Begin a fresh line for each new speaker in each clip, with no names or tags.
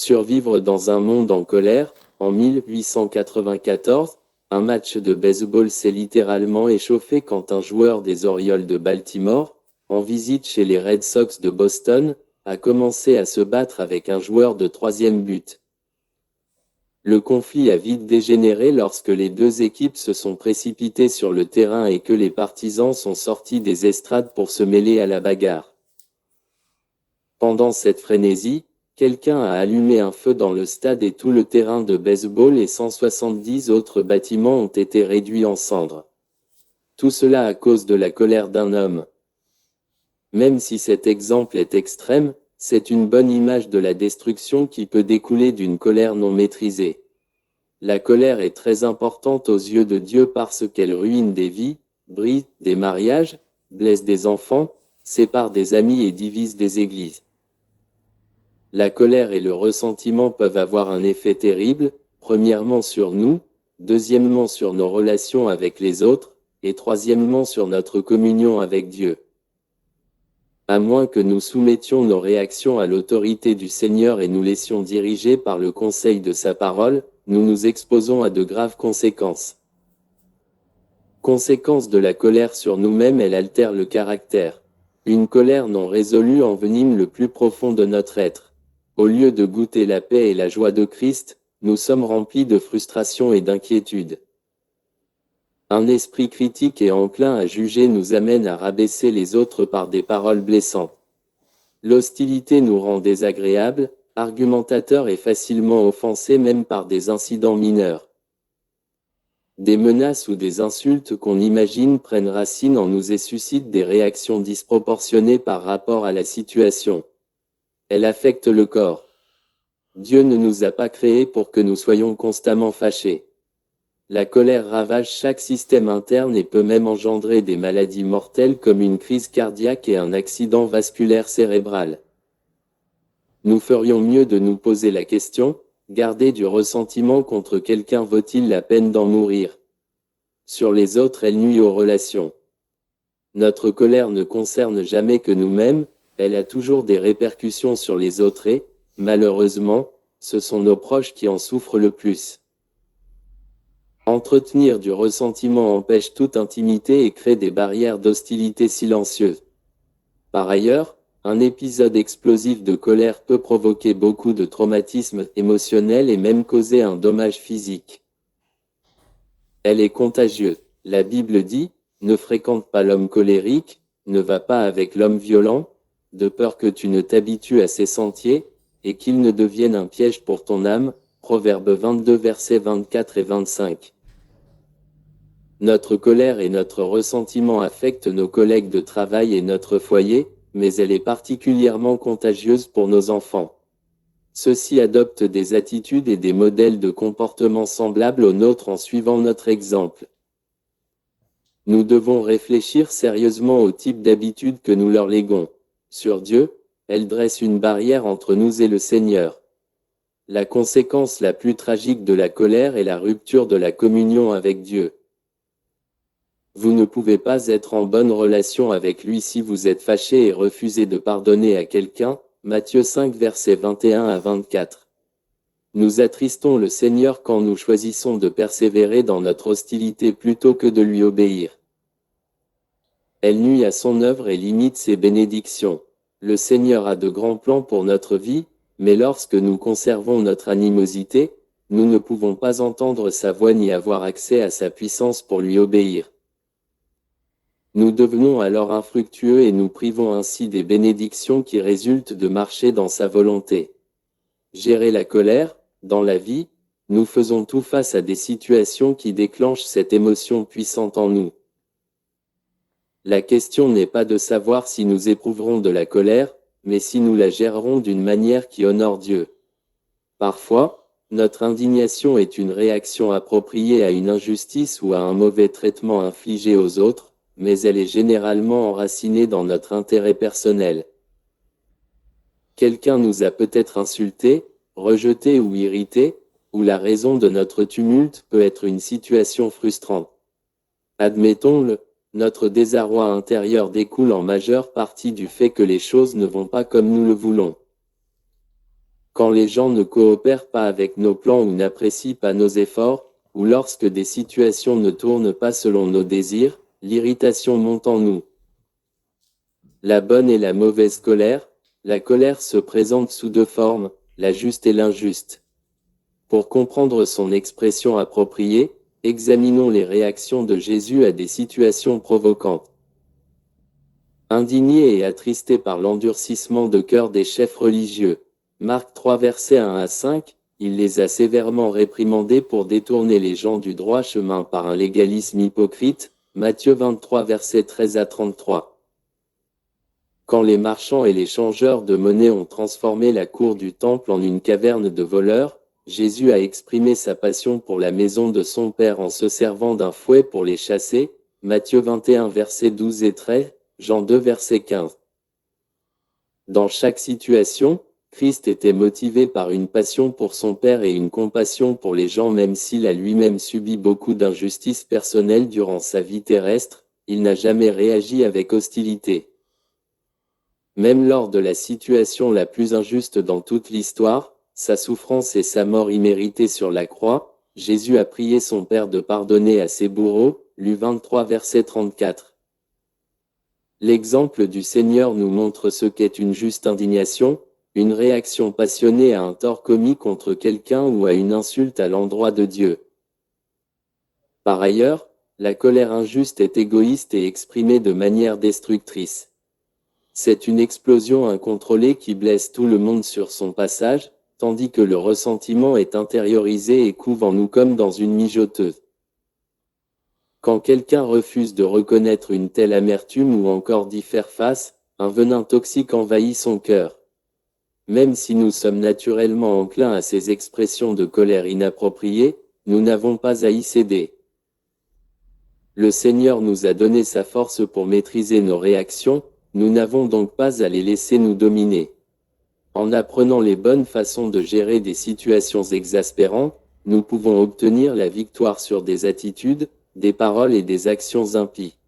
Survivre dans un monde en colère. En 1894, un match de baseball s'est littéralement échauffé quand un joueur des Orioles de Baltimore, en visite chez les Red Sox de Boston, a commencé à se battre avec un joueur de troisième but. Le conflit a vite dégénéré lorsque les deux équipes se sont précipitées sur le terrain et que les partisans sont sortis des estrades pour se mêler à la bagarre. Pendant cette frénésie, quelqu'un a allumé un feu dans le stade et tout le terrain de baseball et 170 autres bâtiments ont été réduits en cendres. Tout cela à cause de la colère d'un homme. Même si cet exemple est extrême, c'est une bonne image de la destruction qui peut découler d'une colère non maîtrisée. La colère est très importante aux yeux de Dieu parce qu'elle ruine des vies, brise des mariages, blesse des enfants, sépare des amis et divise des églises. La colère et le ressentiment peuvent avoir un effet terrible, premièrement sur nous, deuxièmement sur nos relations avec les autres, et troisièmement sur notre communion avec Dieu. À moins que nous soumettions nos réactions à l'autorité du Seigneur et nous laissions diriger par le conseil de sa parole, nous nous exposons à de graves conséquences. Conséquence de la colère sur nous-mêmes, elle altère le caractère. Une colère non résolue envenime le plus profond de notre être. Au lieu de goûter la paix et la joie de Christ, nous sommes remplis de frustration et d'inquiétude. Un esprit critique et enclin à juger nous amène à rabaisser les autres par des paroles blessantes. L'hostilité nous rend désagréables, argumentateurs et facilement offensés même par des incidents mineurs. Des menaces ou des insultes qu'on imagine prennent racine en nous et suscitent des réactions disproportionnées par rapport à la situation. Elle affecte le corps. Dieu ne nous a pas créés pour que nous soyons constamment fâchés. La colère ravage chaque système interne et peut même engendrer des maladies mortelles comme une crise cardiaque et un accident vasculaire cérébral. Nous ferions mieux de nous poser la question, garder du ressentiment contre quelqu'un vaut-il la peine d'en mourir? Sur les autres, elle nuit aux relations. Notre colère ne concerne jamais que nous-mêmes, elle a toujours des répercussions sur les autres et, malheureusement, ce sont nos proches qui en souffrent le plus. Entretenir du ressentiment empêche toute intimité et crée des barrières d'hostilité silencieuses. Par ailleurs, un épisode explosif de colère peut provoquer beaucoup de traumatisme émotionnel et même causer un dommage physique. Elle est contagieuse. La Bible dit, ne fréquente pas l'homme colérique, ne va pas avec l'homme violent, de peur que tu ne t'habitues à ses sentiers, et qu'il ne devienne un piège pour ton âme. Proverbe 22 versets 24 et 25. Notre colère et notre ressentiment affectent nos collègues de travail et notre foyer, mais elle est particulièrement contagieuse pour nos enfants. Ceux-ci adoptent des attitudes et des modèles de comportement semblables aux nôtres en suivant notre exemple. Nous devons réfléchir sérieusement au type d'habitude que nous leur léguons. Sur Dieu, elle dresse une barrière entre nous et le Seigneur. La conséquence la plus tragique de la colère est la rupture de la communion avec Dieu. Vous ne pouvez pas être en bonne relation avec lui si vous êtes fâché et refusez de pardonner à quelqu'un. Matthieu 5 versets 21 à 24. Nous attristons le Seigneur quand nous choisissons de persévérer dans notre hostilité plutôt que de lui obéir. Elle nuit à son œuvre et limite ses bénédictions. Le Seigneur a de grands plans pour notre vie, mais lorsque nous conservons notre animosité, nous ne pouvons pas entendre sa voix ni avoir accès à sa puissance pour lui obéir. Nous devenons alors infructueux et nous privons ainsi des bénédictions qui résultent de marcher dans sa volonté. Gérer la colère, dans la vie, nous faisons tout face à des situations qui déclenchent cette émotion puissante en nous. La question n'est pas de savoir si nous éprouverons de la colère, mais si nous la gérerons d'une manière qui honore Dieu. Parfois, notre indignation est une réaction appropriée à une injustice ou à un mauvais traitement infligé aux autres, mais elle est généralement enracinée dans notre intérêt personnel. Quelqu'un nous a peut-être insultés, rejetés ou irrités, ou la raison de notre tumulte peut être une situation frustrante. Admettons-le, notre désarroi intérieur découle en majeure partie du fait que les choses ne vont pas comme nous le voulons. Quand les gens ne coopèrent pas avec nos plans ou n'apprécient pas nos efforts, ou lorsque des situations ne tournent pas selon nos désirs, l'irritation monte en nous. La bonne et la mauvaise colère. La colère se présente sous deux formes, la juste et l'injuste. Pour comprendre son expression appropriée, examinons les réactions de Jésus à des situations provocantes. Indigné et attristé par l'endurcissement de cœur des chefs religieux. Marc 3 versets 1 à 5, il les a sévèrement réprimandés pour détourner les gens du droit chemin par un légalisme hypocrite. Matthieu 23 versets 13 à 33. Quand les marchands et les changeurs de monnaie ont transformé la cour du temple en une caverne de voleurs, Jésus a exprimé sa passion pour la maison de son Père en se servant d'un fouet pour les chasser. Matthieu 21 versets 12 et 13, Jean 2 verset 15. Dans chaque situation, Christ était motivé par une passion pour son Père et une compassion pour les gens. Même s'il a lui-même subi beaucoup d'injustices personnelles durant sa vie terrestre, il n'a jamais réagi avec hostilité. Même lors de la situation la plus injuste dans toute l'histoire, sa souffrance et sa mort imméritée sur la croix, Jésus a prié son Père de pardonner à ses bourreaux. Luc 23 verset 34. L'exemple du Seigneur nous montre ce qu'est une juste indignation, une réaction passionnée à un tort commis contre quelqu'un ou à une insulte à l'endroit de Dieu. Par ailleurs, la colère injuste est égoïste et exprimée de manière destructrice. C'est une explosion incontrôlée qui blesse tout le monde sur son passage, tandis que le ressentiment est intériorisé et couve en nous comme dans une mijoteuse. Quand quelqu'un refuse de reconnaître une telle amertume ou encore d'y faire face, un venin toxique envahit son cœur. Même si nous sommes naturellement enclins à ces expressions de colère inappropriées, nous n'avons pas à y céder. Le Seigneur nous a donné sa force pour maîtriser nos réactions, nous n'avons donc pas à les laisser nous dominer. En apprenant les bonnes façons de gérer des situations exaspérantes, nous pouvons obtenir la victoire sur des attitudes, des paroles et des actions impies.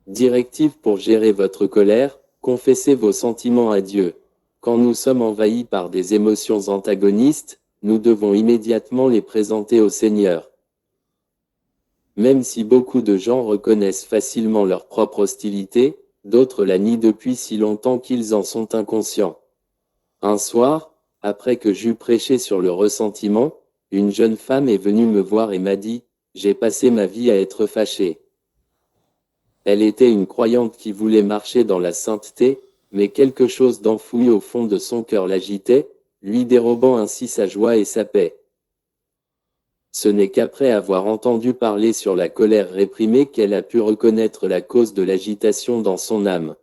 Directive pour gérer votre colère, confessez vos sentiments à Dieu. Quand nous sommes envahis par des émotions antagonistes, nous devons immédiatement les présenter au Seigneur. Même si beaucoup de gens reconnaissent facilement leur propre hostilité, d'autres la nient depuis si longtemps qu'ils en sont inconscients. Un soir, après que j'eus prêché sur le ressentiment, une jeune femme est venue me voir et m'a dit « J'ai passé ma vie à être fâchée ». Elle était une croyante qui voulait marcher dans la sainteté, mais quelque chose d'enfoui au fond de son cœur l'agitait, lui dérobant ainsi sa joie et sa paix. Ce n'est qu'après avoir entendu parler sur la colère réprimée qu'elle a pu reconnaître la cause de l'agitation dans son âme.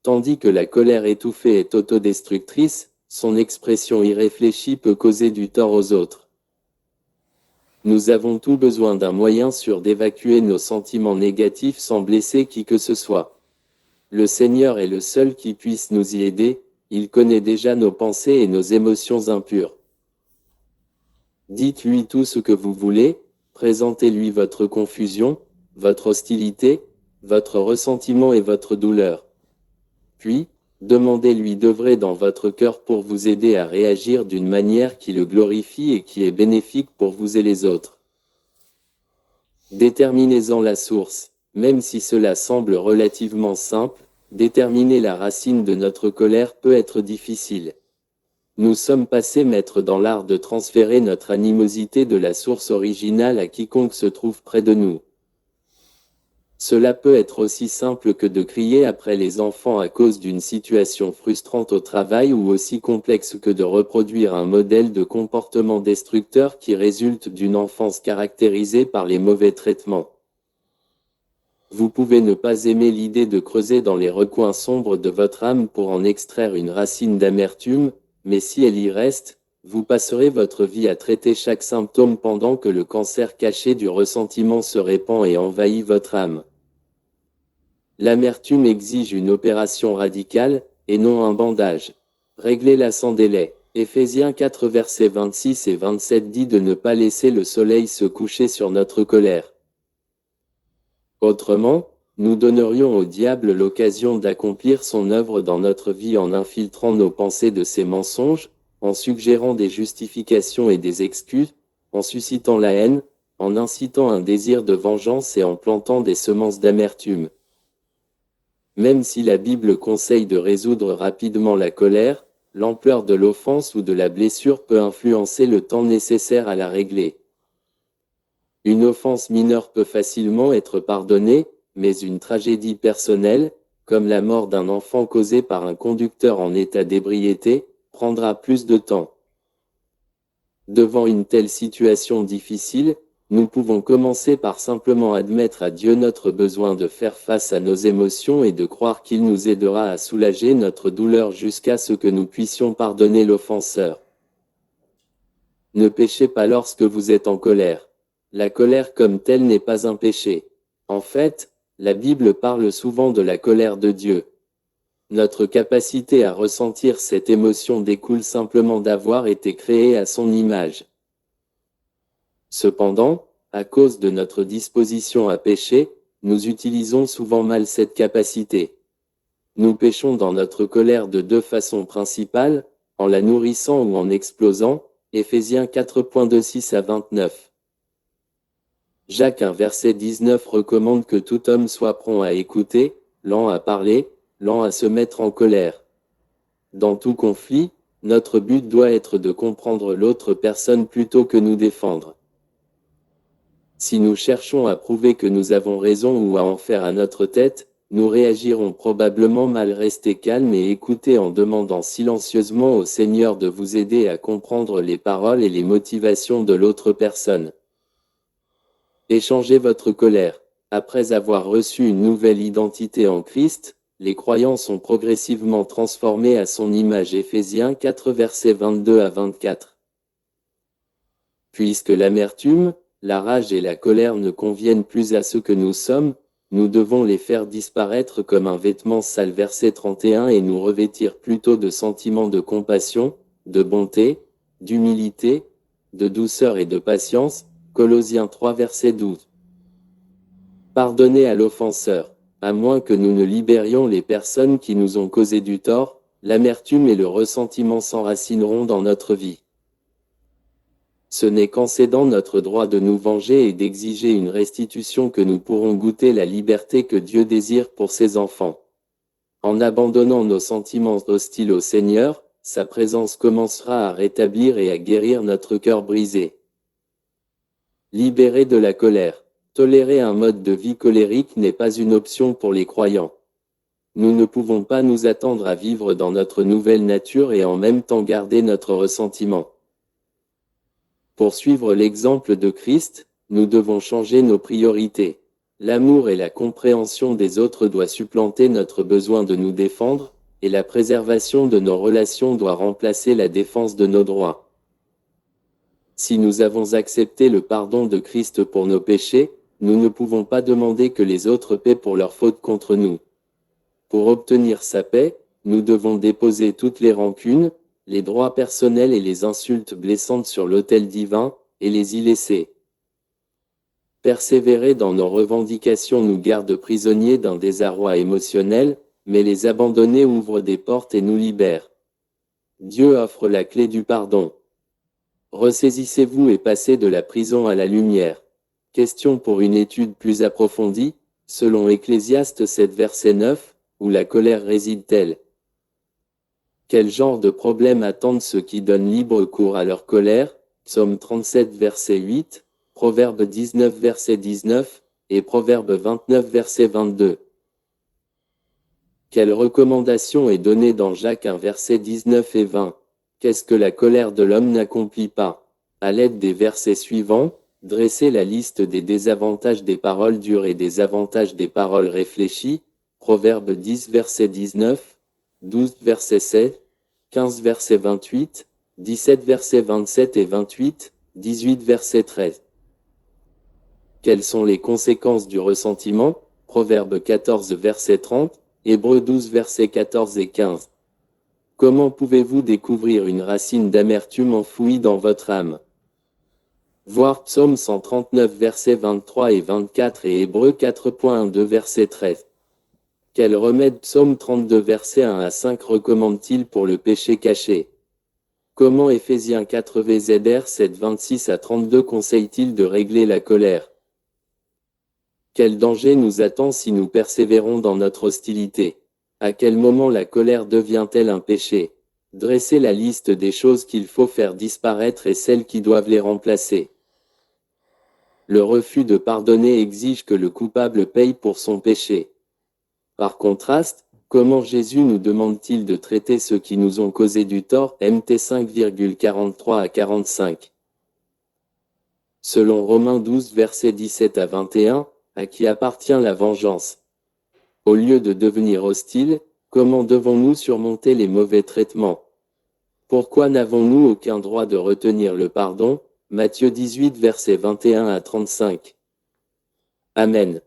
Tandis que la colère étouffée est autodestructrice, son expression irréfléchie peut causer du tort aux autres. Nous avons tout besoin d'un moyen sûr d'évacuer nos sentiments négatifs sans blesser qui que ce soit. Le Seigneur est le seul qui puisse nous y aider, il connaît déjà nos pensées et nos émotions impures. Dites-lui tout ce que vous voulez, présentez-lui votre confusion, votre hostilité, votre ressentiment et votre douleur. Puis, demandez-lui d'œuvrer dans votre cœur pour vous aider à réagir d'une manière qui le glorifie et qui est bénéfique pour vous et les autres. Déterminez-en la source, même si cela semble relativement simple, déterminer la racine de notre colère peut être difficile. Nous sommes passés maîtres dans l'art de transférer notre animosité de la source originale à quiconque se trouve près de nous. Cela peut être aussi simple que de crier après les enfants à cause d'une situation frustrante au travail ou aussi complexe que de reproduire un modèle de comportement destructeur qui résulte d'une enfance caractérisée par les mauvais traitements. Vous pouvez ne pas aimer l'idée de creuser dans les recoins sombres de votre âme pour en extraire une racine d'amertume, mais si elle y reste, vous passerez votre vie à traiter chaque symptôme pendant que le cancer caché du ressentiment se répand et envahit votre âme. L'amertume exige une opération radicale, et non un bandage. Réglez-la sans délai. Éphésiens 4 versets 26 et 27 dit de ne pas laisser le soleil se coucher sur notre colère. Autrement, nous donnerions au diable l'occasion d'accomplir son œuvre dans notre vie en infiltrant nos pensées de ses mensonges, en suggérant des justifications et des excuses, en suscitant la haine, en incitant un désir de vengeance et en plantant des semences d'amertume. Même si la Bible conseille de résoudre rapidement la colère, l'ampleur de l'offense ou de la blessure peut influencer le temps nécessaire à la régler. Une offense mineure peut facilement être pardonnée, mais une tragédie personnelle, comme la mort d'un enfant causée par un conducteur en état d'ébriété, prendra plus de temps. Devant une telle situation difficile, nous pouvons commencer par simplement admettre à Dieu notre besoin de faire face à nos émotions et de croire qu'il nous aidera à soulager notre douleur jusqu'à ce que nous puissions pardonner l'offenseur. Ne péchez pas lorsque vous êtes en colère. La colère comme telle n'est pas un péché. En fait, la Bible parle souvent de la colère de Dieu. Notre capacité à ressentir cette émotion découle simplement d'avoir été créé à son image. Cependant, à cause de notre disposition à pécher, nous utilisons souvent mal cette capacité. Nous péchons dans notre colère de deux façons principales, en la nourrissant ou en explosant, Éphésiens 4.26 à 29. Jacques 1 verset 19 recommande que tout homme soit prompt à écouter, lent à parler, lent à se mettre en colère. Dans tout conflit, notre but doit être de comprendre l'autre personne plutôt que nous défendre. Si nous cherchons à prouver que nous avons raison ou à en faire à notre tête, nous réagirons probablement mal. Restez calme et écoutez en demandant silencieusement au Seigneur de vous aider à comprendre les paroles et les motivations de l'autre personne. Échangez votre colère. Après avoir reçu une nouvelle identité en Christ, les croyants sont progressivement transformés à son image. Éphésiens 4 versets 22 à 24. Puisque l'amertume, la rage et la colère ne conviennent plus à ce que nous sommes, nous devons les faire disparaître comme un vêtement sale. Verset 31 et nous revêtir plutôt de sentiments de compassion, de bonté, d'humilité, de douceur et de patience. Colossiens 3 verset 12. Pardonnez à l'offenseur. À moins que nous ne libérions les personnes qui nous ont causé du tort, l'amertume et le ressentiment s'enracineront dans notre vie. Ce n'est qu'en cédant notre droit de nous venger et d'exiger une restitution que nous pourrons goûter la liberté que Dieu désire pour ses enfants. En abandonnant nos sentiments hostiles au Seigneur, sa présence commencera à rétablir et à guérir notre cœur brisé. Libéré de la colère. Tolérer un mode de vie colérique n'est pas une option pour les croyants. Nous ne pouvons pas nous attendre à vivre dans notre nouvelle nature et en même temps garder notre ressentiment. Pour suivre l'exemple de Christ, nous devons changer nos priorités. L'amour et la compréhension des autres doivent supplanter notre besoin de nous défendre, et la préservation de nos relations doit remplacer la défense de nos droits. Si nous avons accepté le pardon de Christ pour nos péchés, nous ne pouvons pas demander que les autres paient pour leurs fautes contre nous. Pour obtenir sa paix, nous devons déposer toutes les rancunes, les droits personnels et les insultes blessantes sur l'autel divin, et les y laisser. Persévérer dans nos revendications nous garde prisonniers d'un désarroi émotionnel, mais les abandonner ouvre des portes et nous libère. Dieu offre la clé du pardon. Ressaisissez-vous et passez de la prison à la lumière. Question pour une étude plus approfondie, selon Ecclésiaste 7 verset 9, où la colère réside-t-elle? Quel genre de problèmes attendent ceux qui donnent libre cours à leur colère? Psaume 37 verset 8, Proverbe 19 verset 19, et Proverbe 29 verset 22. Quelle recommandation est donnée dans Jacques 1 verset 19 et 20? Qu'est-ce que la colère de l'homme n'accomplit pas? À l'aide des versets suivants, dressez la liste des désavantages des paroles dures et des avantages des paroles réfléchies. Proverbe 10 verset 19, 12 verset 7, 15 verset 28, 17 verset 27 et 28, 18 verset 13. Quelles sont les conséquences du ressentiment? Proverbe 14 verset 30, Hébreux 12 verset 14 et 15. Comment pouvez-vous découvrir une racine d'amertume enfouie dans votre âme? Voir Psaume 139 versets 23 et 24 et Hébreux 4.12 verset 13. Quel remède Psaume 32 versets 1 à 5 recommande-t-il pour le péché caché? Comment Éphésiens 4 VZR 7 26 à 32 conseille-t-il de régler la colère? Quel danger nous attend si nous persévérons dans notre hostilité? À quel moment la colère devient-elle un péché? Dressez la liste des choses qu'il faut faire disparaître et celles qui doivent les remplacer. Le refus de pardonner exige que le coupable paye pour son péché. Par contraste, comment Jésus nous demande-t-il de traiter ceux qui nous ont causé du tort? Mt 5,43 à 45. Selon Romains 12 versets 17 à 21, à qui appartient la vengeance? Au lieu de devenir hostile, comment devons-nous surmonter les mauvais traitements? Pourquoi n'avons-nous aucun droit de retenir le pardon? Matthieu 18 versets 21 à 35. Amen.